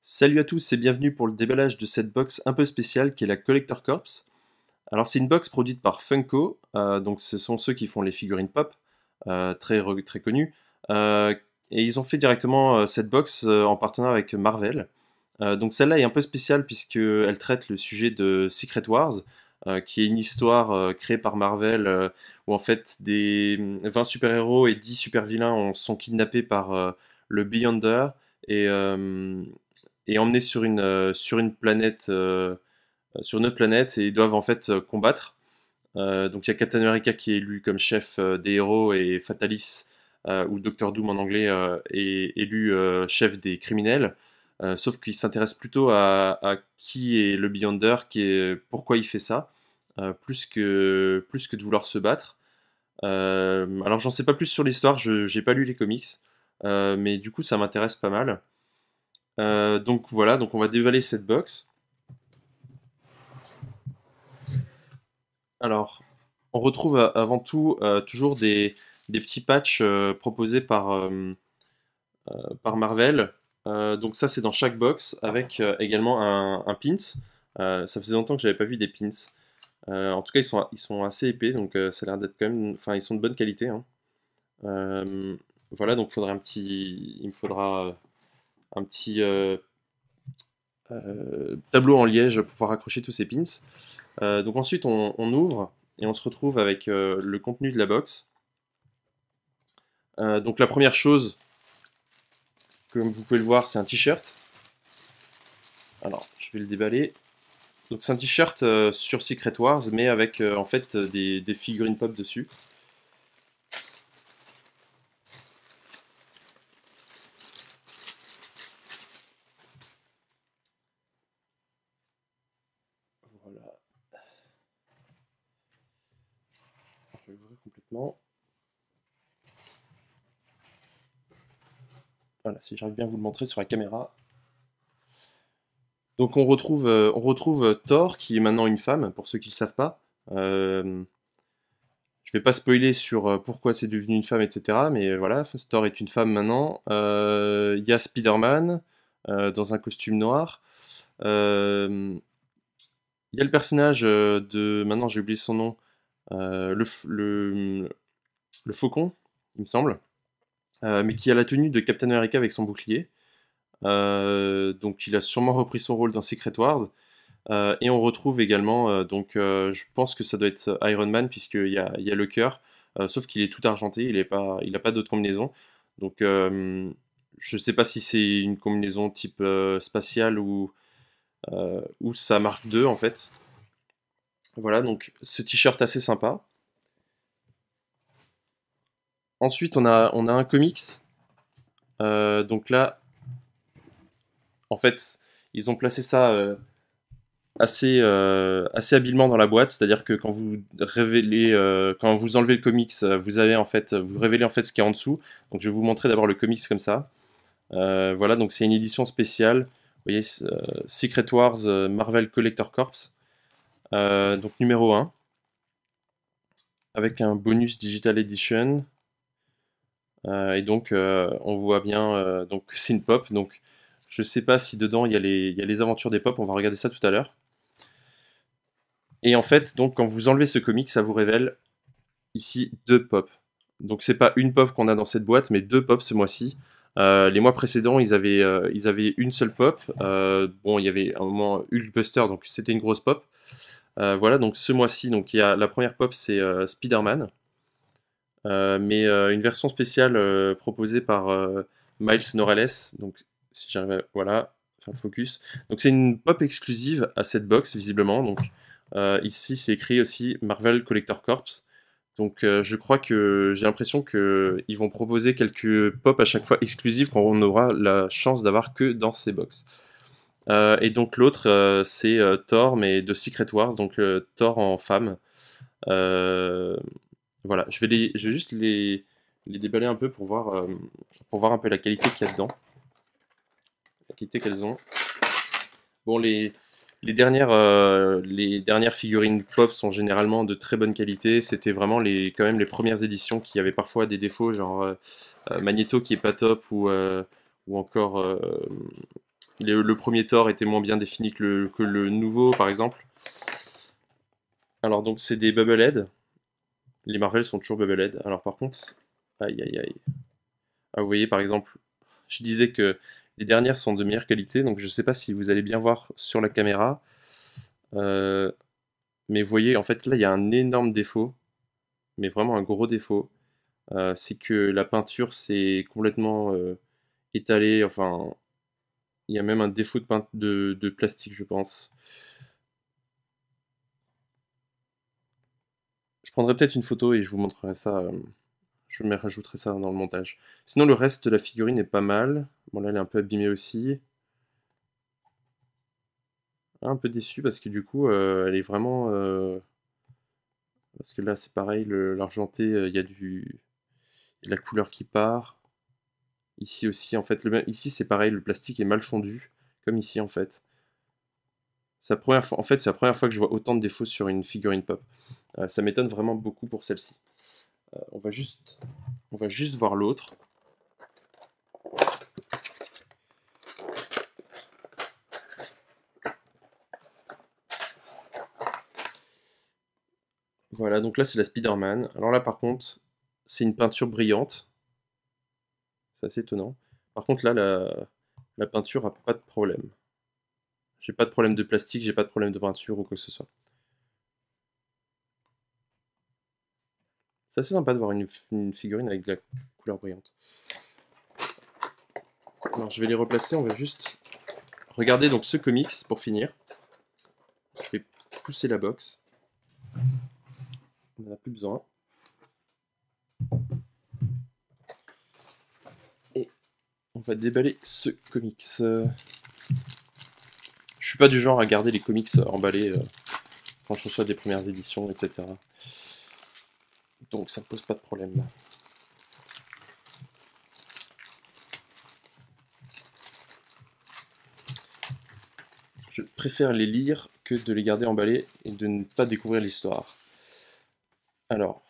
Salut à tous et bienvenue pour le déballage de cette box un peu spéciale qui est la Collector Corps. Alors c'est une box produite par Funko, donc ce sont ceux qui font les figurines pop, très connus. Et ils ont fait directement cette box en partenariat avec Marvel. Donc celle-là est un peu spéciale puisqu'elle traite le sujet de Secret Wars, qui est une histoire créée par Marvel où en fait des 20 super-héros et 10 super-vilains sont kidnappés par le Beyonder et emmenés sur une planète, sur une autre planète et ils doivent en fait combattre. Donc il y a Captain America qui est élu comme chef des héros et Fatalis, ou Doctor Doom en anglais, est élu chef des criminels. Sauf qu'il s'intéresse plutôt à qui est le Beyonder, pourquoi il fait ça, plus que de vouloir se battre. Alors j'en sais pas plus sur l'histoire, j'ai pas lu les comics, mais du coup ça m'intéresse pas mal. Donc voilà, donc on va dévaler cette box. Alors, on retrouve avant tout toujours des petits patchs proposés par Marvel. Donc ça c'est dans chaque box avec également un pins. Ça faisait longtemps que j'avais pas vu des pins. En tout cas ils sont assez épais, donc ça a l'air d'être quand même. Enfin ils sont de bonne qualité, hein. Voilà, donc il me faudra un petit tableau en liège pour pouvoir accrocher tous ces pins. Donc ensuite on ouvre et on se retrouve avec le contenu de la box. Donc la première chose, comme vous pouvez le voir, c'est un t-shirt. Alors je vais le déballer. Donc c'est un t-shirt sur Secret Wars, mais avec en fait des figurines pop dessus. Voilà. Je vais l'ouvrir complètement. Voilà, si j'arrive bien à vous le montrer sur la caméra. Donc on retrouve Thor, qui est maintenant une femme, pour ceux qui ne le savent pas. Je vais pas spoiler sur pourquoi c'est devenu une femme, etc. Mais voilà, Thor est une femme maintenant. Il y a Spider-Man dans un costume noir. Il y a le personnage de... Maintenant j'ai oublié son nom. Le faucon, il me semble. Mais qui a la tenue de Captain America avec son bouclier. Donc il a sûrement repris son rôle dans Secret Wars. Et on retrouve également, je pense que ça doit être Iron Man, puisqu'il y a le cœur, sauf qu'il est tout argenté, il n'a pas d'autre combinaison. Donc je sais pas si c'est une combinaison type spatiale ou ça marque 2 en fait. Voilà, donc ce t-shirt assez sympa. Ensuite on a un comics. Donc là, en fait, ils ont placé ça assez habilement dans la boîte, c'est-à-dire que quand vous révélez, quand vous enlevez le comics, vous révélez en fait ce qu'il y a en dessous. Donc je vais vous montrer d'abord le comics comme ça. Voilà, donc c'est une édition spéciale. Vous voyez, Secret Wars Marvel Collector Corps, donc numéro 1, avec un bonus Digital Edition. Et donc on voit bien donc c'est une pop. Donc je sais pas si dedans il y a les aventures des pop. On va regarder ça tout à l'heure. Et en fait, donc, quand vous enlevez ce comic, ça vous révèle ici 2 pop. Donc c'est pas une pop qu'on a dans cette boîte, mais 2 pop ce mois-ci. Les mois précédents, ils avaient une seule pop. Bon, il y avait un moment Hulkbuster, donc c'était une grosse pop. Voilà, donc ce mois-ci, donc il y a la première pop, c'est Spider-Man, mais une version spéciale proposée par Miles Morales. Donc si j'arrive à, voilà, faire le focus. Donc c'est une pop exclusive à cette box visiblement. Donc ici, c'est écrit aussi Marvel Collector Corps. Donc je crois que j'ai l'impression qu'ils vont proposer quelques pop à chaque fois exclusives qu'on aura la chance d'avoir que dans ces box. Et donc l'autre, c'est Thor, mais de Secret Wars, donc Thor en femme. Voilà, je vais juste les déballer un peu pour voir un peu la qualité qu'il y a dedans. La qualité qu'elles ont. Bon, Les dernières figurines pop sont généralement de très bonne qualité. C'était vraiment quand même les premières éditions qui avaient parfois des défauts, genre Magneto qui est pas top ou encore le premier Thor était moins bien défini que le nouveau par exemple. Alors donc c'est des Bubblehead. Les Marvel sont toujours Bubblehead. Alors par contre, aïe aïe aïe. Ah, vous voyez par exemple, je disais que les dernières sont de meilleure qualité, donc je sais pas si vous allez bien voir sur la caméra. Euh, mais vous voyez, en fait, là, il y a un énorme défaut, mais vraiment un gros défaut. C'est que la peinture s'est complètement étalée. Enfin, il y a même un défaut de plastique, je pense. Je prendrai peut-être une photo et je vous montrerai ça. Je me rajouterai ça dans le montage. Sinon, le reste de la figurine est pas mal. Bon, là, elle est un peu abîmée aussi. Ah, un peu déçu parce que du coup, elle est vraiment. Parce que là, c'est pareil, l'argenté, il y a de la couleur qui part. Ici aussi, en fait, ici c'est pareil, le plastique est mal fondu, comme ici en fait. C'est la première fois, en fait, c'est la première fois que je vois autant de défauts sur une figurine pop. Ça m'étonne vraiment beaucoup pour celle-ci. On va juste voir l'autre. Voilà, donc là c'est la Spider-Man. Alors là par contre, c'est une peinture brillante. C'est assez étonnant. Par contre là, la peinture a pas de problème. J'ai pas de problème de plastique, j'ai pas de problème de peinture ou quoi que ce soit. C'est assez sympa de voir une figurine avec de la couleur brillante. Alors je vais les replacer, on va juste regarder donc ce comics pour finir. Je vais pousser la box. On n'en a plus besoin. Et on va déballer ce comics. Je suis pas du genre à garder les comics emballés quand je reçois des premières éditions, etc. Donc ça ne pose pas de problème. Je préfère les lire que de les garder emballés et de ne pas découvrir l'histoire. Alors,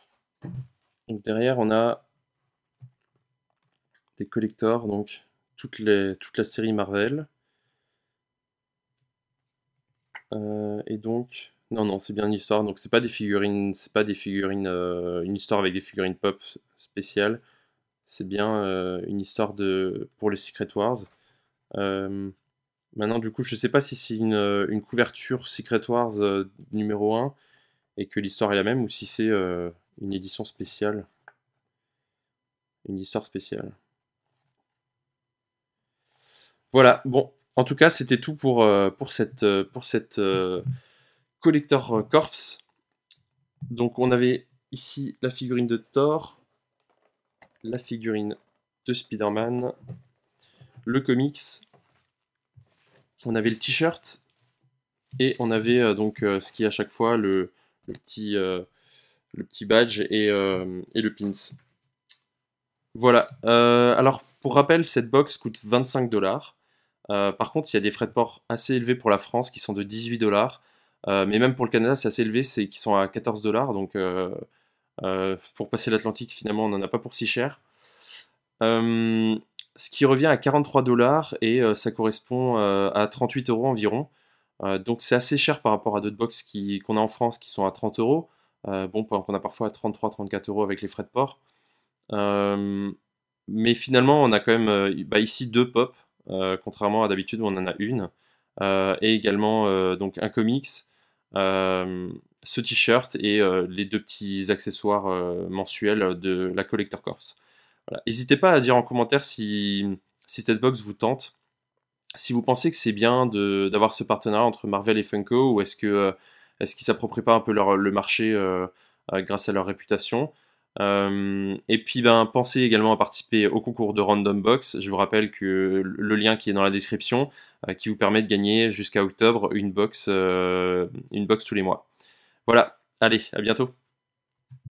donc derrière on a des collectors, donc toute la série Marvel. Et donc, non, c'est bien une histoire. Donc c'est pas des figurines, une histoire avec des figurines pop spéciales. C'est bien une histoire pour les Secret Wars. Euh, Maintenant, du coup, je sais pas si c'est une couverture Secret Wars numéro 1 et que l'histoire est la même ou si c'est une édition spéciale, une histoire spéciale. Voilà, bon, en tout cas, c'était tout pour cette Collector Corps. Donc, on avait ici la figurine de Thor, la figurine de Spider-Man, le comics, on avait le t-shirt et on avait donc ce qui est à chaque fois le petit, euh, le petit badge et le pins. Voilà. Alors, pour rappel, cette box coûte 25 $. Par contre, il y a des frais de port assez élevés pour la France qui sont de 18 $. Mais même pour le Canada, c'est assez élevé, c'est qui sont à 14 $. Donc, pour passer l'Atlantique, finalement, on n'en a pas pour si cher. Ce qui revient à 43 $ et ça correspond à 38 € environ. Donc c'est assez cher par rapport à d'autres box qu'on a en France qui sont à 30 €. Bon, qu'on a parfois à 33-34 € avec les frais de port. Euh, mais finalement, on a quand même ici deux pop, contrairement à d'habitude où on en a une. Et également donc un comics, euh, ce t-shirt et les deux petits accessoires mensuels de la Collector Corps. Voilà. N'hésitez pas à dire en commentaire si cette box vous tente, si vous pensez que c'est bien d'avoir ce partenariat entre Marvel et Funko, ou est-ce qu'ils s'approprient pas un peu le marché grâce à leur réputation. Et puis pensez également à participer au concours de Random Box. Je vous rappelle que le lien qui est dans la description, qui vous permet de gagner jusqu'à octobre une box tous les mois. Voilà, allez, à bientôt.